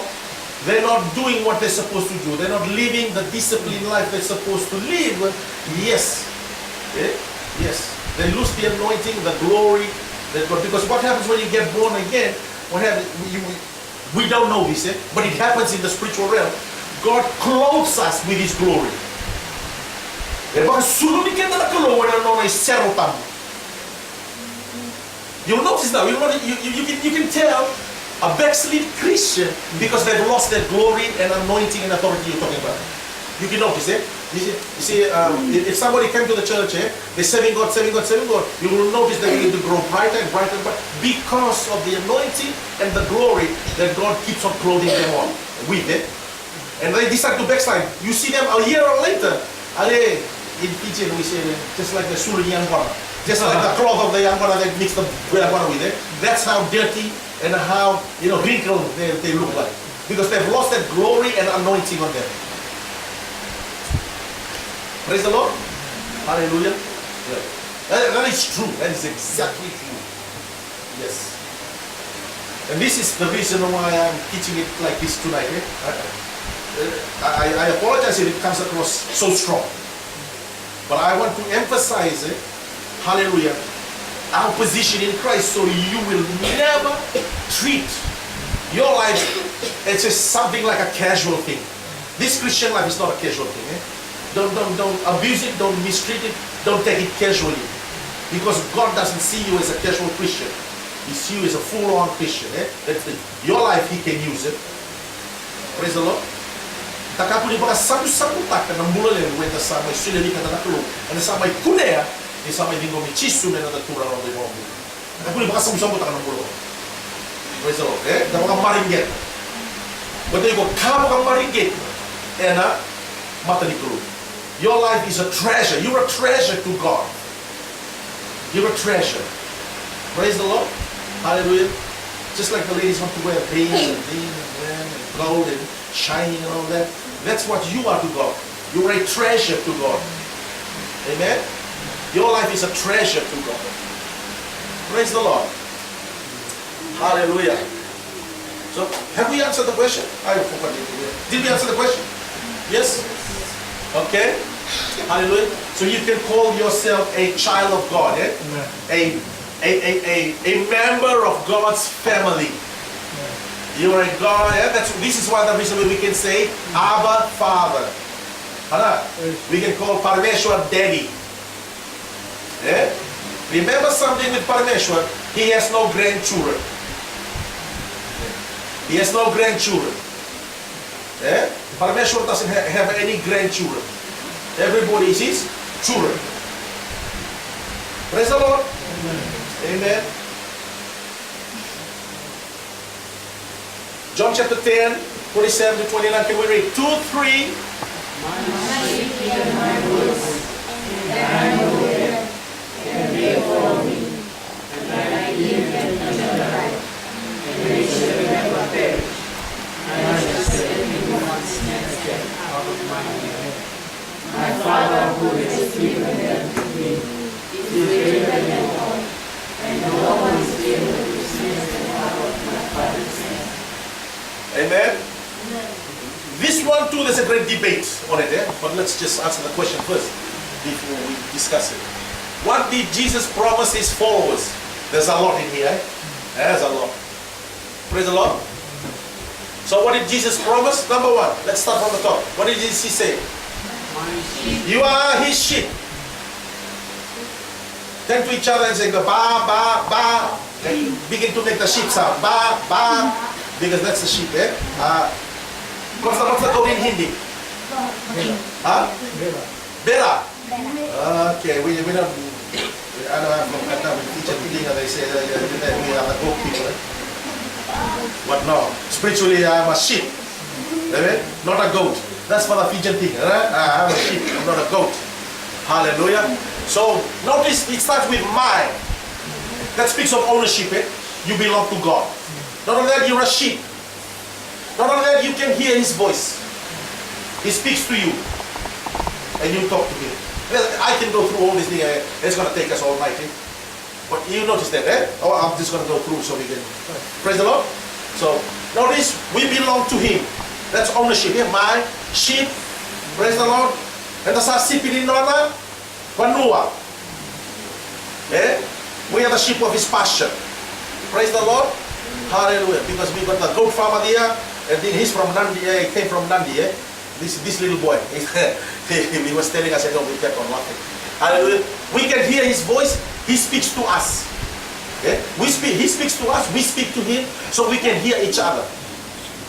they're not doing what they're supposed to do. They're not living the disciplined life they're supposed to live. Yes. Yes. They lose the anointing, the glory. Because what happens when you get born again? What happens? We don't know this, but it happens in the spiritual realm. God clothes us with His glory. You'll notice now, you can tell a backslid Christian because they've lost their glory and anointing and authority you're talking about. You can notice, You see, if somebody came to the church, they're serving God, you will notice they begin to grow brighter and brighter, but because of the anointing and the glory that God keeps on clothing them on with it, and they decide to backslide. You see them a year later, in Fiji we say, just like the sulu yangwana, just like the cloth of the yangwana, they mix the yangwana with it. That's how dirty and how wrinkled they look like, because they've lost that glory and anointing on them. Praise the Lord. Hallelujah. Yeah. That is true. That is exactly true. Yes. And this is the reason why I'm teaching it like this tonight. I apologize if it comes across so strong. But I want to emphasize it. Hallelujah. our position in Christ, so you will never treat your life as just something like a casual thing. This Christian life is not a casual thing. Don't abuse it, don't mistreat it, don't take it casually. Because God doesn't see you as a casual Christian. He sees you as a full-on Christian. Your life, He can use it. Praise the Lord. Takapuni baka satu-satu tak na mulale wenta sa may sulili ka na tulog. Ano sa may kunea, ni sa may dingo mi chisu na natura ro de mo. Takapuni baka satu-satu tak na mulalo. Praise the Lord. Da baka maringet. Betul ko kamo ka maringet. Na mata ni tulog. Your life is a treasure. You're a treasure to God. You're a treasure. Praise the Lord. Hallelujah. Just like the ladies want to wear rings and gold and shining and all that. That's what you are to God. You're a treasure to God. Amen. Your life is a treasure to God. Praise the Lord. Hallelujah. So, have we answered the question? I forgot it. Did we answer the question? Yes? Okay. Hallelujah. So you can call yourself a child of God. A member of God's family. You are a God. This is one of the reasons we can say Abba Father. We can call Parameshwar Daddy. Remember something with Parameshwar, he has no grandchildren. He has no grandchildren. Parameshwar doesn't have any grandchildren. Everybody is his children. Praise the Lord. Amen. John chapter 10, 27 to 29. Can we read 2, 3? My sheep hear my voice, and I know them, and they follow me, and I give them eternal life, and they shall never perish. I shall set them once next them out of my hand. My Father who has given them to me is greater than all, and no one is able to snatch them out of my Father's hand. Amen. This one too, there's a great debate on it, but let's just answer the question first before we discuss it. What did Jesus promise his followers? There's a lot in here. There's a lot. Praise the Lord. So what did Jesus promise? Number one, let's start from the top. What did he say? You are his sheep. Turn to each other and say, ba, ba, ba. And begin to make the sheep sound. Ba, ba. Because that's the sheep, what's the code in Hindi? Huh? Bera. Okay, we don't. I know I'm from Vietnam. We teach a thing and they say that we are the goat people. But no, spiritually I'm a sheep. Not a goat. That's for the Fijian thing. I'm a sheep. I'm not a goat. Hallelujah. So notice it starts with my. That speaks of ownership. You belong to God. Not only that, you're a sheep. Not only that, you can hear his voice. He speaks to you. And you talk to him. I can go through all this thing. It's going to take us all night. But you notice that, Oh, I'm just going to go through so we can. Praise the Lord. So, notice, we belong to him. That's ownership. My sheep. Praise the Lord. And that's our sheep in Nona. Panua. We are the sheep of his pasture. Praise the Lord. Hallelujah. Because we got the goat farmer there, and then he's from Nandi, he came from Nandi, This little boy. He was telling us, we kept on laughing. Hallelujah. We can hear his voice, he speaks to us. He speaks to us, we speak to him, so we can hear each other.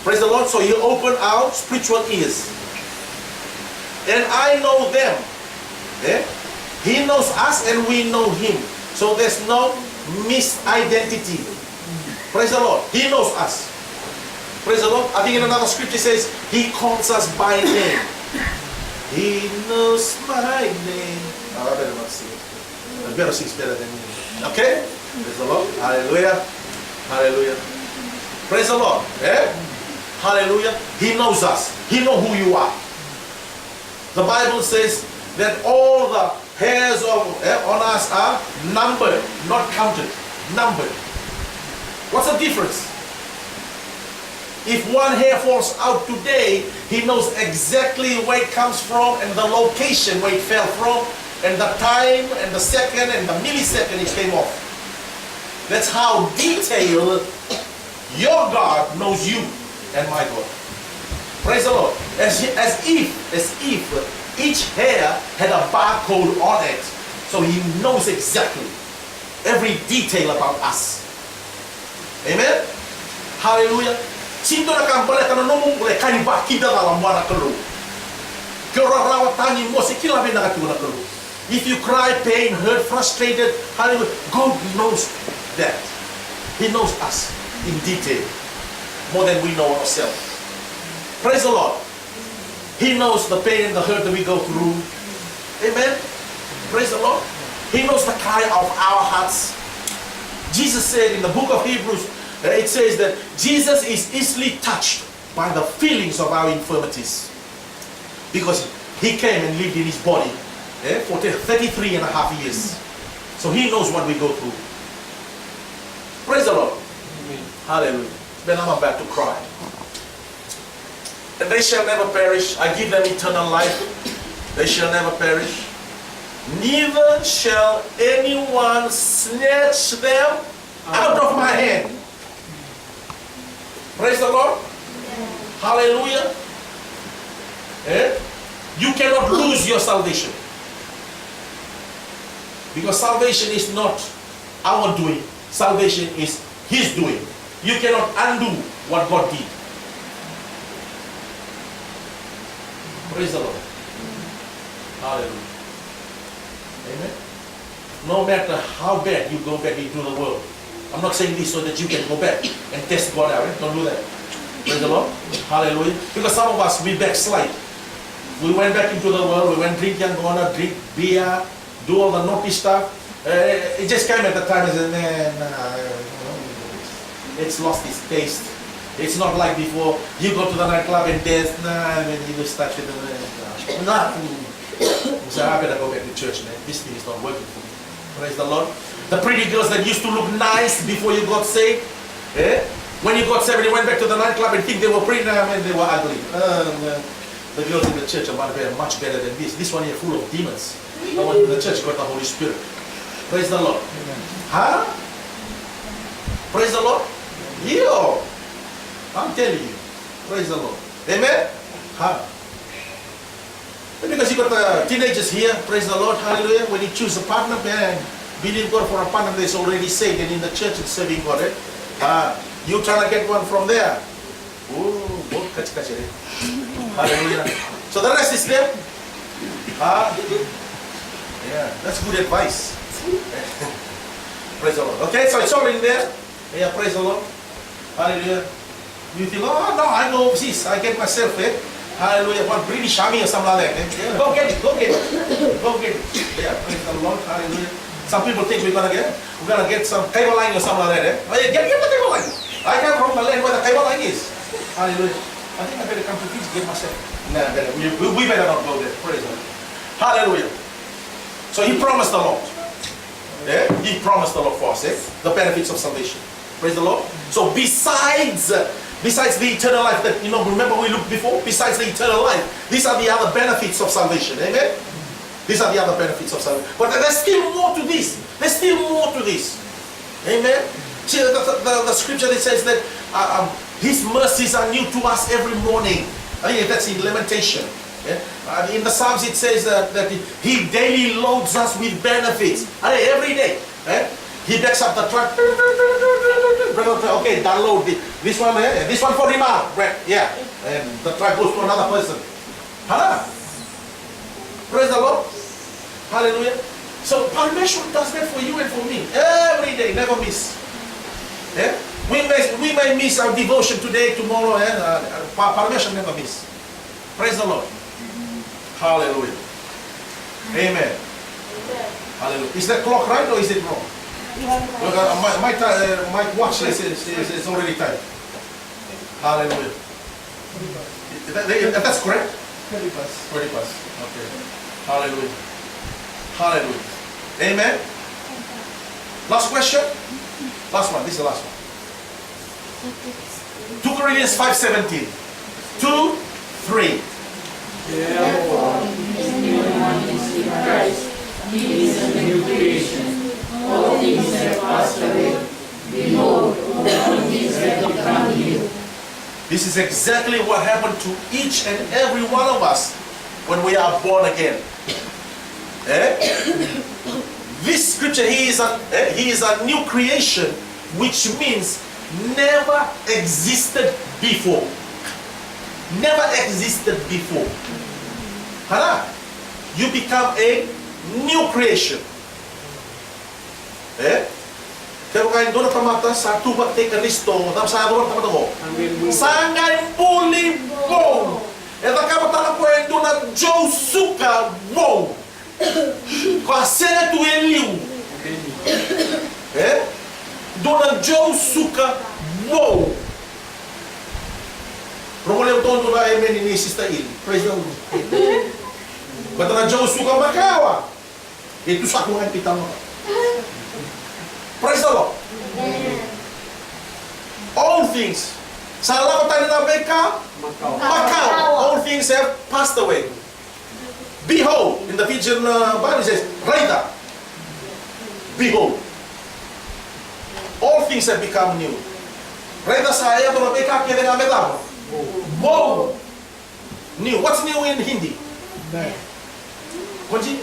Praise the Lord. So he opened our spiritual ears. And I know them. He knows us and we know him. So there's no misidentity. Praise the Lord. He knows us. Praise the Lord. I think in another scripture says, he calls us by name. He knows my name. I better not sing it. I better sing better than me. Okay? Praise the Lord. Hallelujah. Hallelujah. Praise the Lord. Hallelujah. He knows us. He knows who you are. The Bible says that all the hairs on us are numbered, not counted. Numbered. What's the difference? If one hair falls out today, he knows exactly where it comes from and the location where it fell from and the time and the second and the millisecond it came off. That's how detailed your God knows you and my God. Praise the Lord. As if each hair had a barcode on it. So he knows exactly every detail about us. Amen? Hallelujah. Sinto na kambale kana nomong le kani ba kida la mwana kalo. Kero tani mo se kila be na katu na kalo. If you cry, pain, hurt, frustrated, hallelujah, God knows that. He knows us in detail more than we know ourselves. Praise the Lord. He knows the pain and the hurt that we go through. Amen. Praise the Lord. He knows the cry of our hearts. Jesus said in the book of Hebrews, it says that Jesus is easily touched by the feelings of our infirmities. Because he came and lived in his body for 33 and a half years. So he knows what we go through. Praise the Lord. Amen. Hallelujah. Then I'm about to cry. And they shall never perish. I give them eternal life. They shall never perish. Neither shall anyone snatch them out of my hand. Praise the Lord. Hallelujah. You cannot lose your salvation. Because salvation is not our doing. Salvation is his doing. You cannot undo what God did. Praise the Lord. Hallelujah. Amen. No matter how bad you go back into the world. I'm not saying this so that you can go back and test God out. Don't do that. Praise the Lord. Hallelujah. Because some of us, we backslide. We went back into the world. We went drinking, gonna drink beer, do all the naughty stuff. It just came at the time and said, it's lost its taste. It's not like before. You go to the nightclub and dance, when you start with so I better go back to church, man. This thing is not working for me. Praise the Lord. The pretty girls that used to look nice before you got saved, when you got saved, you went back to the nightclub and think they were pretty, and they were ugly. The girls in the church are much better than this. This one here full of demons. The one in the church got the Holy Spirit. Praise the Lord. Amen. Huh? Praise the Lord. Yo, I'm telling you. Praise the Lord. Amen. Huh? Because you got the teenagers here. Praise the Lord. Hallelujah. When you choose a partner, man, believe God for a partner that's already saved and in the church and serving God. You trying to get one from there. Ooh, hallelujah. So the rest is there. Yeah, that's good advice. Praise the Lord. Okay, so it's all in there. Yeah, praise the Lord. Hallelujah. You think, oh no, I go overseas. I get myself hallelujah, one British army or something like that. Yeah. Go get it, go get it. Go get it. Yeah, praise the Lord. Hallelujah. Some people think we're gonna get some cable line or something like that. Oh, yeah, get the cable line. I come from the land where the cable line is. Hallelujah. I think I better come to Fiji, get myself. Nah, we better not go there. Praise the Lord. Hallelujah. So he promised the Lord. Yeah? He promised the Lord for us, the benefits of salvation. Praise the Lord. So besides the eternal life that, remember we looked before? Besides the eternal life, these are the other benefits of salvation. Amen? These are the other benefits of salvation. But there's still more to this. There's still more to this. Amen? See, the scripture that says that his mercies are new to us every morning. I think that's in Lamentation. Yeah? In the Psalms it says that he daily loads us with benefits. Every day. He backs up the truck. Okay, download this one. This one for Rima. Yeah. And the truck goes to another person. Praise the Lord. Hallelujah. So Parmeshwar does that for you and for me. Every day, never miss. Yeah? We may miss our devotion today, tomorrow. Parmeshwar never miss. Praise the Lord. Hallelujah. Amen. Hallelujah. Is that clock right or is it wrong? My watch says it's already time. Hallelujah. That's correct? 20 past. Okay. Hallelujah. Hallelujah. Amen. Last question? Last one. This is the last one. 2 Corinthians 5:17. 2, 3. Therefore, if anyone is in Christ, he is a new creation. All things have passed away. This is exactly what happened to each and every one of us when we are born again. Eh? This scripture, he is a new creation, which means never existed before. Never existed before. Hana? You become a new creation. Eh? Kaya kain doon na tamata sa tubat te Kristo, tam sa doon tamata ko. Sangay puli mo. Eta ka pataka ko en doon na Joe Suka mo. Kwa sena tu eliu. Eh? Doon na Joe Suka mo. Promole uton doon na emen ni Sister Il. Praise the Lord. Bata na Joe Suka makawa. Itu sa kuhan pitang. Praise the Lord. All things. Salah ko tayo na beka. Macau. All things have passed away. Behold, in the Fijian Bible it says, Raita. Behold. All things have become new. Raita saya to na beka kaya na metabo. Wow. New. What's new in Hindi? Kunji?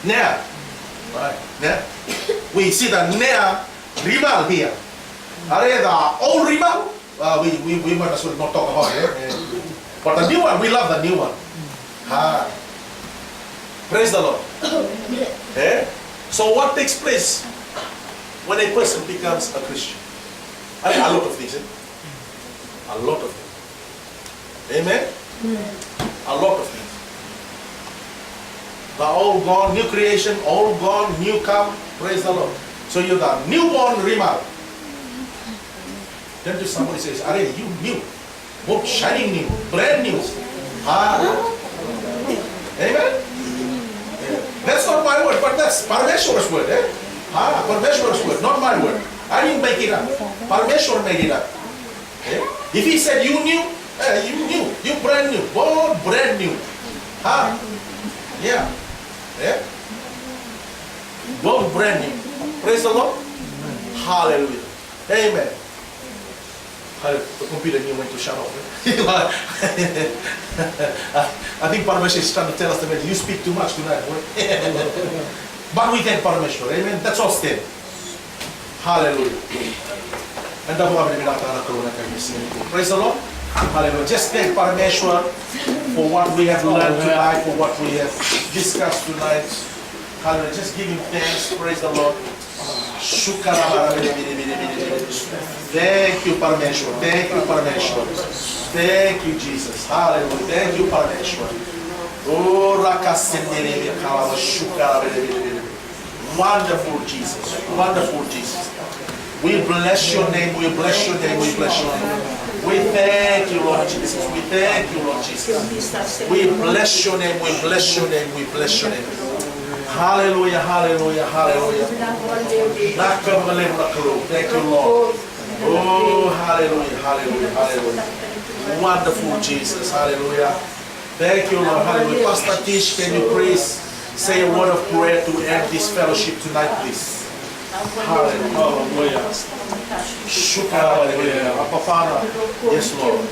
Nea. Right. Nea. We see the Nea rival here. Are the old rival? We might as well not talk about it. But the new one, we love the new one. Praise the Lord. So what takes place when a person becomes a Christian? I mean, a lot of things. A lot of things. Amen? A lot of things. The all gone, new creation, all gone, new come. Praise the Lord. So you're the newborn Rimal. Then to somebody says, "Are you new? Both shining new, brand new." Amen. That's not my word, but that's Parameshwar's word. Parameshwar's word, not my word. I didn't make it up. Parameshwar made it up. If he said you new, you brand new, both brand new. Yeah. Both brand new. Praise the Lord. Hallelujah. Amen. The computer knew when to shut off. I think Parameshwar is trying to tell us that you speak too much tonight. But we thank Parameshwar. Amen. That's all still. Hallelujah. And praise the Lord. Hallelujah. Just thank Parameshwar for what we have learned tonight, for what we have discussed tonight. Hallelujah. Just give him thanks. Praise the Lord. Thank you, Parameshwar. Thank you, Parameshwar. Thank you, Jesus. Hallelujah. Thank you, Parameshwar. Oh, wonderful Jesus. Wonderful Jesus. We bless your name. We bless your name. We bless your name. We thank you, Lord Jesus. We thank you, Lord Jesus. We bless your name. We bless your name. We bless your name. Hallelujah, hallelujah, hallelujah. Thank you, Lord. Oh, hallelujah, hallelujah, hallelujah. Wonderful Jesus, hallelujah. Thank you, Lord, hallelujah. Pastor Tish, can you please say a word of prayer to end this fellowship tonight, please? Hallelujah. Hallelujah. Abba Father. Yes, Lord.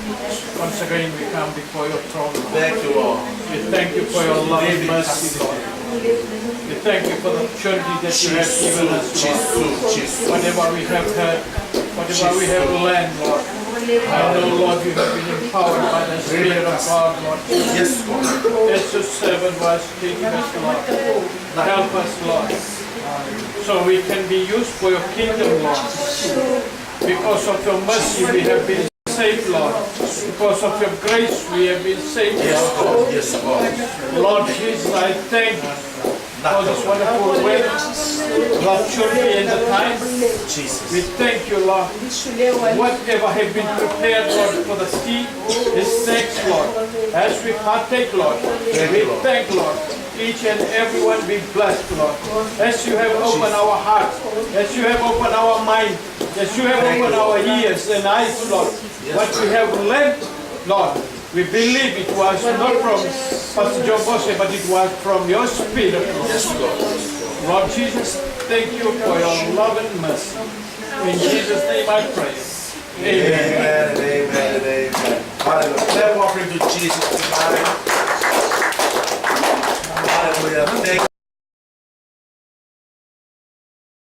Once again we come before your throne. Thank you, Lord. We thank you for your love and mercy, Lord. We thank you for the opportunity that you have given us, Lord. Whatever we have heard, whatever we have learned, Lord. I know, Lord, you have been empowered by the Spirit of God, Lord. Yes, Lord. As your servant was teaching us, Lord. Help us, Lord. So we can be used for your kingdom, Lord. Because of your mercy we have been saved, Lord. Because of your grace we have been saved, Lord. Yes, Lord. Lord Jesus, I thank you for this wonderful way of opportunity and the time. Jesus. We thank you, Lord. Whatever has been prepared, Lord, for the seed is thanks, Lord. As we partake, Lord, we thank, Lord. Each and everyone be blessed, Lord. As you have opened our hearts, as you have opened our mind, as you have opened our ears and eyes, Lord. What we have learned, Lord, we believe it was not from Pastor John Boshe, but it was from your Spirit, Lord. Lord Jesus, thank you for your love and mercy. In Jesus' name I pray. Amen. Amen. Amen. and amen. Hallelujah. Clap offering to Jesus tonight. Hallelujah. Thank